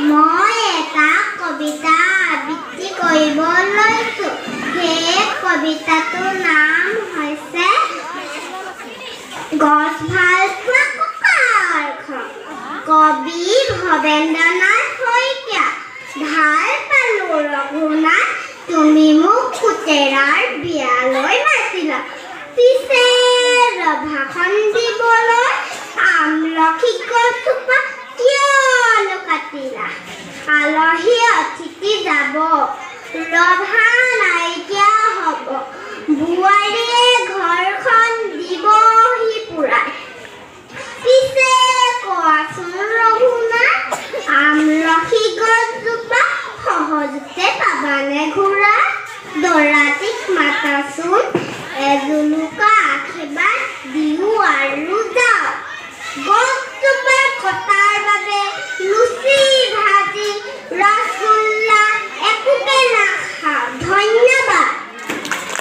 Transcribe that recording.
মই এটা কবিতা আবৃত্তি কৰিব লৈছোঁ। সেই কবিতাটোৰ নাম হৈছে গছ ভাল পোৱা ককাৰ ঘৰ। কবি ভৱেন্দ্ৰনাথ শইকীয়া। ভাল পালো ৰঘুনাথ, তুমি মোক কুতেৰাৰ বিয়ালৈ মাতিলা। পিছে ভাষণ দিবলৈ আমলখি গছজোপা কিয়নো কাটিলা? আলহী অতিথি যাব, ৰভা নাইকিয়া হ'ব। বোৱাৰীয়ে ঘৰখন দিবহি পুৰাই। পিছে কোৱাচোন ৰঘুনাথ, আমলখি গছজোপা সহজতে পাবানে ঘূৰাই? দৰাটিক মাতাচোন, এজুলুকা আশীৰ্বাদ দিওঁ আৰু যাওঁ। গছজোপা কটাৰ বাবে লুচি